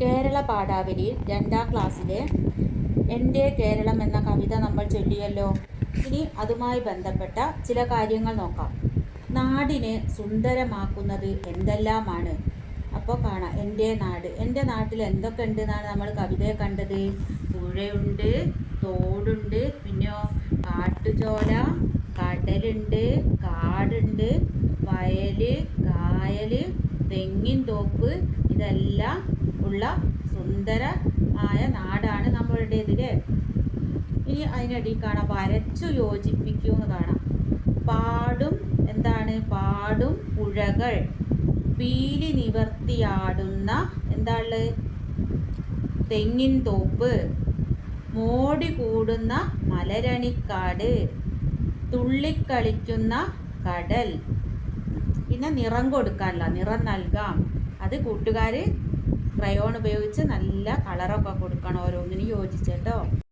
കേരള പാഠാവലിയിൽ 2ാം ക്ലാസ്സിലെ എൻ്റെ കേരളം എന്ന കവിത നമ്മൾ ചൊല്ലിയല്ലോ. ഇനി അതുമായി ബന്ധപ്പെട്ട ചില കാര്യങ്ങൾ നോക്കാം. നാടിനെ സുന്ദരമാക്കുന്നത് എന്തെല്ലാമാണ്? അപ്പോൾ കാണാം, എൻ്റെ നാട്. എൻ്റെ നാട്ടിൽ എന്തൊക്കെ ഉണ്ട് എന്നാണ് നമ്മൾ കവിതയെ കണ്ടത്. പുഴയുണ്ട്, തോടുണ്ട്, പിന്നെയോ കാട്ടുചോല, കടലുണ്ട്, കാടുണ്ട്, വയൽ, കായൽ, തെങ്ങിൻ തോപ്പ്, ഇതെല്ലാം ഉള്ള സുന്ദരമായ നാടാണ് നമ്മളുടേതിലെ. ഇനി അതിനിടയിൽ കാണാം വരച്ചു യോജിപ്പിക്കുമെന്ന് കാണാം. പാടും എന്താണ്? പാടും പുഴകൾ, പീലി നിവർത്തിയാടുന്ന എന്താണ്? തെങ്ങിൻ തോപ്പ്, മോടി കൂടുന്ന മലരണിക്കാട്, തുള്ളിക്കളിക്കുന്ന കടൽ. പിന്നെ നിറം കൊടുക്കാനുള്ള, നിറം നൽകാം. അത് കൂട്ടുകാർ ക്രയോൺ ഉപയോഗിച്ച് നല്ല കളറൊക്കെ കൊടുക്കണം, ഓരോന്നിനും യോജിച്ചേട്ടോ.